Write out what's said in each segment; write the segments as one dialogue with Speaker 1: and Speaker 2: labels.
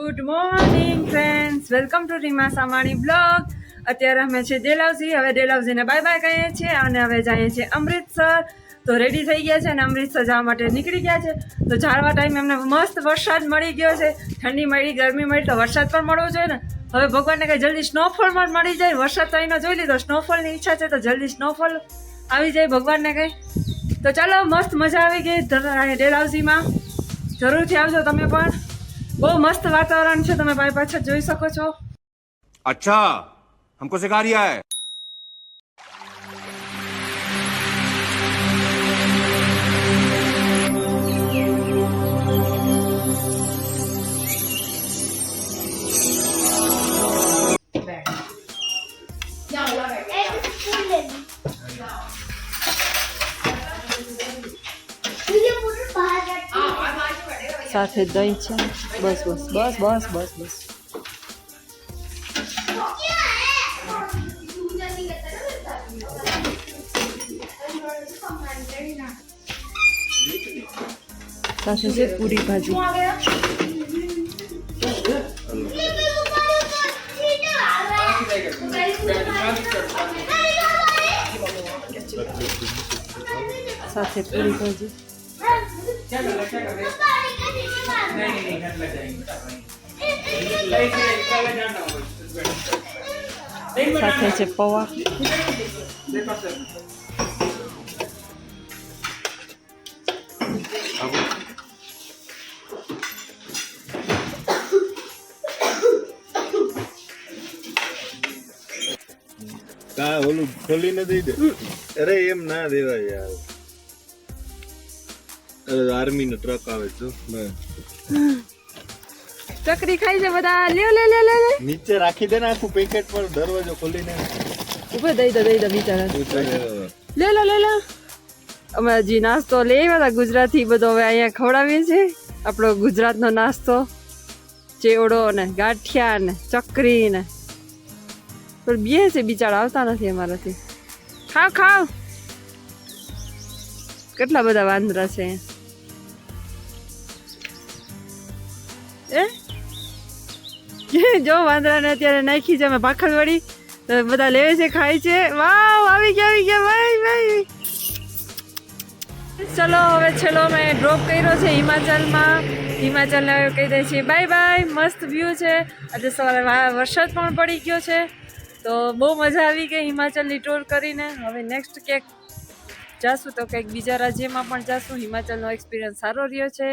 Speaker 1: Good morning friends, welcome to Reema Samani blog. અત્યારે અમે છે ડેલહાઉસી. હવે ડેલહાઉસીને બાય બાય કહીએ છીએ અને હવે જઈએ છીએ અમૃતસર. તો રેડી થઈ ગયા છે અને અમૃતસર જવા માટે નીકળી ગયા છે. તો જાળવા ટાઈમ એમને મસ્ત વરસાદ મળી ગયો છે. ઠંડી મળી, ગરમી મળી, તો વરસાદ પણ મળવો જોઈએ ને. હવે ભગવાનને કંઈ જલ્દી સ્નોફોલમાં મળી જાય. વરસાદ તો અહીંનો જોઈ લીધો, સ્નોફોલની ઈચ્છા છે તો જલ્દી સ્નોફોલ આવી જાય ભગવાનને કંઈ. તો ચાલો, મસ્ત મજા આવી ગઈ ડેલહાઉસીમાં. જરૂરથી આવજો તમે પણ. બહુ મસ્ત વાતાવરણ છે, તમે ભાઈ પાછળ જોઈ શકો છો.
Speaker 2: अच्छा हमको सिखा रिया है.
Speaker 1: સાથે દહીં છે. બસ બસ બસ બસ બસ બસ. સાથે છે પૂરી ભાજી. સાથે પૂરી ભાજી. સાથે છે પૌવા.
Speaker 3: કા ઓલું ખોલીને દઈ દે. અરે એમ ના દેવાય યાર. આર્મી નો ટ્રક આવે છે.
Speaker 1: ચકરી ખાઈ છે બધા. લ્યો લે લે લે લે.
Speaker 3: નીચે રાખી દે ને આખું પેકેટ પર દરવાજો ખોલીને.
Speaker 1: ઉપર દઈ દો બિચારા. લે લો લે લો. અમે હજી નાસ્તો લઈ આવ્યા હતા ગુજરાતી બધો. હવે અહીંયા ખવડાવીએ છીએ આપણો ગુજરાતનો નાસ્તો. ચેવડો ને ગાંઠિયા ને ચકરી ને. પણ બે છે બિચારા, આવતા નથી અમારાથી. ખાવ ખાવ. કેટલા બધા વાંદરા છે જો વાંદરાને અત્યારે નાખી છે અમે ભાખરવડી. બધા લેવે છે, ખાય છે. વાવ, આવી ગયા ભાઈ ભાઈ. ચલો, હવે છેલ્લો મેં ડ્રોપ કર્યો છે હિમાચલમાં. હિમાચલને કહી દઈએ છીએ બાય બાય. મસ્ત વ્યૂ છે. આજે સવારે વરસાદ પણ પડી ગયો છે. તો બહુ મજા આવી ગઈ હિમાચલની ટૂર કરીને. હવે નેક્સ્ટ ક્યાંક જાશું તો કંઈક બીજા રાજ્યમાં પણ જાશું. હિમાચલનો એક્સપિરિયન્સ સારો રહ્યો છે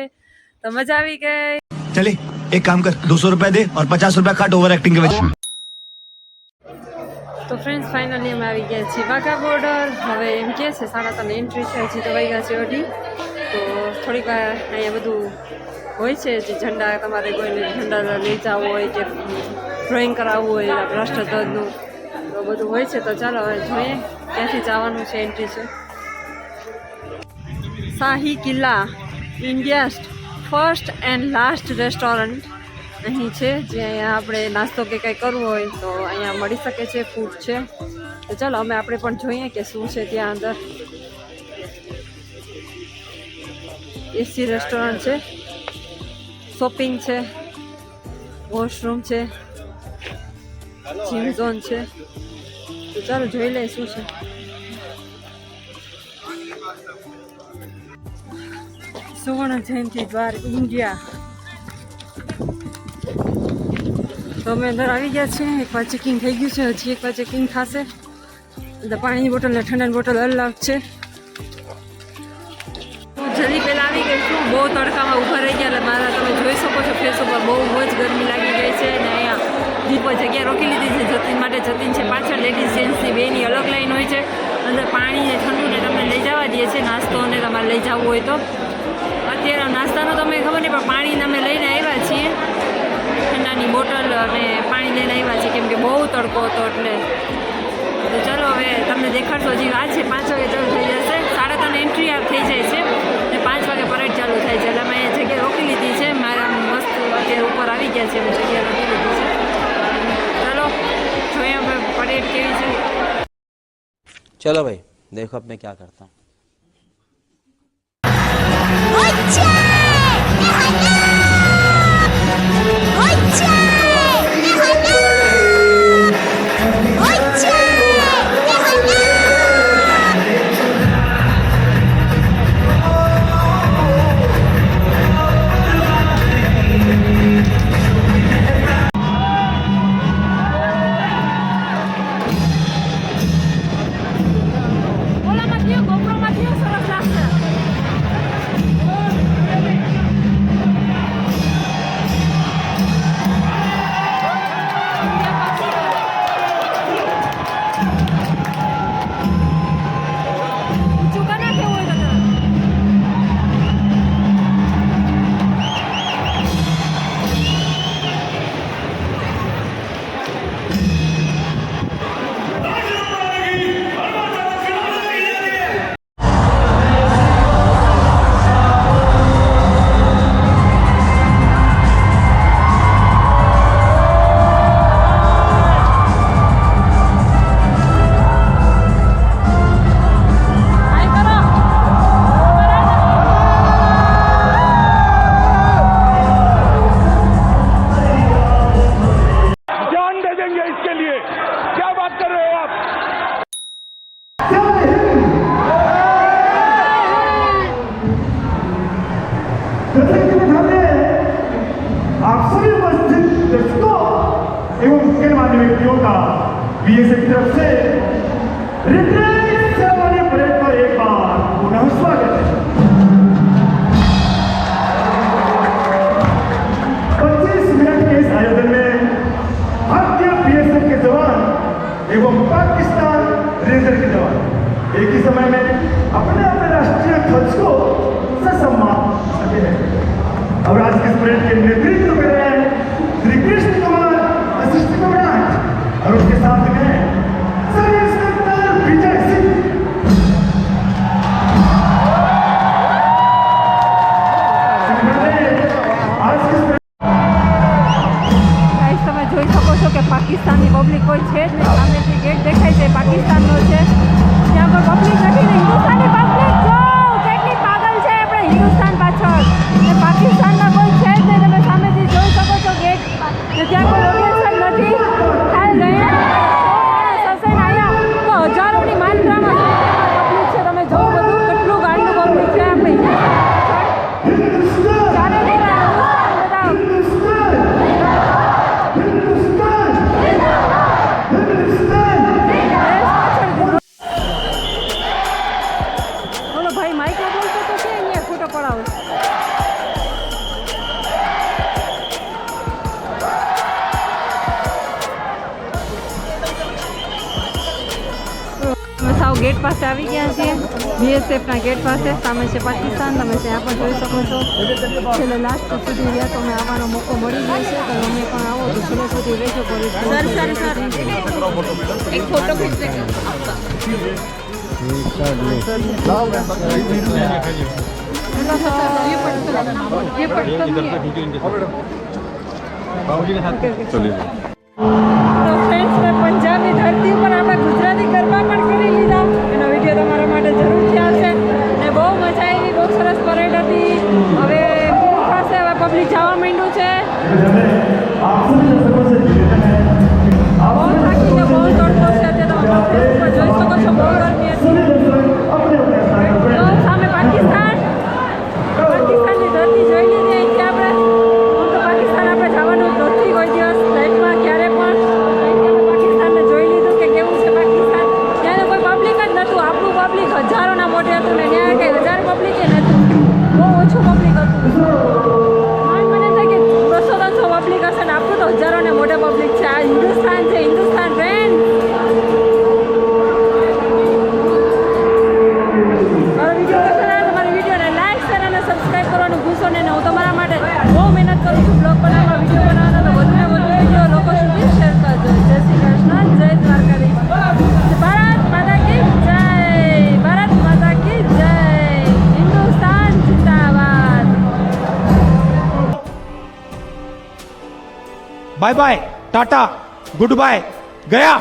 Speaker 1: તો મજા આવી ગઈ.
Speaker 4: चले एक काम कर 200 रुपया दे और 50 रुपया काट ओवर एक्टिंग के वजह.
Speaker 1: તો ફ્રેન્ડ્સ, ફાઇનલી અમે આવી ગયા છીએ વાઘા બોર્ડર. હવે એમ કહે છે 3:30 એન્ટ્રી છે. હજી તો વાગ્યા છે અઢી. તો થોડીક વાર અહીંયા બધું હોય છે. જે ઝંડા, તમારે કોઈને ઝંડા લઈ જવું હોય કે ડ્રોઈંગ કરાવવું હોય રાષ્ટ્રધ્વજનું, તો બધું હોય છે. તો ચાલો હવે જોઈએ ક્યાંથી જવાનું છે. એન્ટ્રી છે શાહી કિલ્લા, India first and last restaurant અહીં છે. જે અહીંયા આપણે નાસ્તો કે કંઈ કરવો હોય તો અહીંયા મળી શકે છે, ફૂડ છે. તો ચાલો આપણે પણ જોઈએ કે શું છે ત્યાં અંદર. એસી રેસ્ટોરન્ટ છે, શોપિંગ છે, વોશરૂમ છે, જીમ ઝોન છે. તો ચાલો જોઈ લઈએ શું છે. સુવર્ણ જયંતિ દ્વાર ઇન્ડિયા. તો અમે અંદર આવી ગયા છીએ. એકવાર ચેકિંગ થઈ ગયું છે, હજી એકવાર ચેકિંગ થશે. એટલે પાણીની બોટલ ને ઠંડાની બોટલ અલગ છે. હું જલ્દી પહેલાં આવી ગઈ છું. બહુ તડકામાં ઊભા રહી ગયા. એટલે મારા તમે જોઈ શકો છો ફેસ ઉપર બહુ જ ગરમી લાગી ગઈ છે. અને અહીંયા દીપો જગ્યા રોકી લીધી છે જતીન માટે. જતીન છે પાછળ. લેડીઝ જેન્ટ્સની બેની અલગ લાઈન હોય છે. અંદર પાણી ને ઠંડુ ને તમને લઈ જવા દે છે. નાસ્તો ને તમારે લઈ જવું હોય તો. અત્યારે નાસ્તાનો તમને ખબર નહીં, પણ પાણી અમે લઈને આવ્યા છીએ. ઠંડાની બોટલ અને પાણી લઈને આવ્યા છીએ કેમ કે બહુ તડકો હતો એટલે. તો ચાલો હવે તમને દેખાડશો. હજી વાત છે 5 વાગે ચાલુ થઈ જશે. 3:30 એન્ટ્રી થઈ જાય છે અને 5 વાગે પરેડ ચાલુ થાય છે. એટલે અમે જગ્યા રોકી લીધી છે. મારા મસ્ત અત્યારે ઉપર આવી ગયા છે. અમે જગ્યા રોકી લીધી છે. ચાલો જોઈએ હવે પરેડ કેવી છે.
Speaker 5: चलो भाई देखो अब मैं क्या करता हूँ.
Speaker 6: अच्छा उपस्थित दर्शकों एवं गणमान्य व्यक्तियों का बीएसएफ की तरफ से रिट्रीट सेरेमनी परेड पर एक बार पुनः स्वागत है। 25 मिनट के इस आयोजन में भारतीय बीएसएफ के जवान एवं पाकिस्तान रेंजर के जवान एक ही समय में अपने अपने राष्ट्रीय ध्वज को ससम्मान सके हैं। और आज के इस परेड के नेतृत्व कर रहे हैं श्री कृष्ण कुमार असिस्टेंट कमांडेंट और उसके साथ में सब इंस्पेक्टर विजय सिंह। आज के इस
Speaker 1: ગાઈસ તમે જોઈ શકો છો કે પાકિસ્તાનની પબ્લિક કોઈ છે જ નહીં. સામે જે ગેટ દેખાય છે એ પાકિસ્તાનનો છે. ત્યાં કોઈ પબ્લિક નથી ને હિન્દુસ્તાની પબ્લિક જો કેટલી પાગલ છે આપણે હિન્દુસ્તાન પાછળ ને પાકિસ્તાનના કોઈ છે જ નહીં. તમે સામેથી જોઈ શકો છો ગેટ ને ત્યાં કોઈ લોકેશન નથી. હાલ ગયા 100 માણસ હશે ને અહીંયા તો હજારોની માત્રામાં પબ્લિક છે. તમે જોવો બધું કેટલું ગાંડું પબ્લિક છે આપણે ચારે બધા બોલો ભાઈ માઇકમાં બોલતો તો છે અહીંયા ખોટો પડાવો. અમે સાવ ગેટ પાસે આવી ગયા છીએ. બીએસએફના ગેટ પાસે સામે છે પાકિસ્તાન. તમે ત્યાં પણ જોઈ શકો છો. છેલ્લે લાસ્ટ સુધી રહ્યા તો અમે આવવાનો મોકો મળી ગયો છે. તો અમે પણ આવો તો છેલ્લે સુધી રહેજો. એક ફોટો ખીચી પંજાબની ધરતી ઉપર આપણે ગુજરાતી ગરબા પણ કરી લીધા. એનો વિડીયો તમારા માટે જરૂરથી આવશે અને બહુ મજા આવી. બહુ સરસ પરેડ હતી. હવે પાસે હવે પબ્લિક જવા માંડ્યું છે. બહુ થાકીને બહુ તડકો છે. અત્યારે તમે ફેસબુક પર જોઈ શકો છો. બહુ ગરમી હતી. તો સામે પાકિસ્તાન પાકિસ્તાનની ધરતી જોઈ લીધી. અહીંથી આપણે હું તો પાકિસ્તાન આપણે જવાનું જ નથી કોઈ દિવસ લાઈફમાં ક્યારે પણ. પાકિસ્તાનને જોઈ લીધું કે કેવું છે પાકિસ્તાન. ત્યાંનું કોઈ પબ્લિક જ નહોતું. આપણું પબ્લિક હજારોના મોઢે હતું ને ત્યાં કંઈ 1000 પબ્લિક નહોતું. બહુ ઓછું પબ્લિક હતું. મને થાય કે 200-300 પબ્લિક હશે ને આપણું તો હજારોને મોઢે પબ્લિક છે. આ હિન્દુસ્તાન છે. હિન્દુસ્તાન ફ્રેન્ડ. મારો વિડીયો પસંદ આવે તો મારી વિડીયોને લાઈક શેર અને સબસ્ક્રાઈબ કરવાનું ભૂલશો નહીં. હું તમારા માટે બહુ મહેનત કરું છું બ્લોગ બનાવવા વિડીયો બનાવવાનો. તો વધુ ને વધુ વિડીયો લોકો સુધી શેર કરજો. જય શ્રી કૃષ્ણ. જય દ્વારકાધીશ. ભારત માતા કી જય. ભારત માતા કી જય. હિન્દુસ્તાન जिंदाबाद.
Speaker 7: Bye bye tata good bye गया।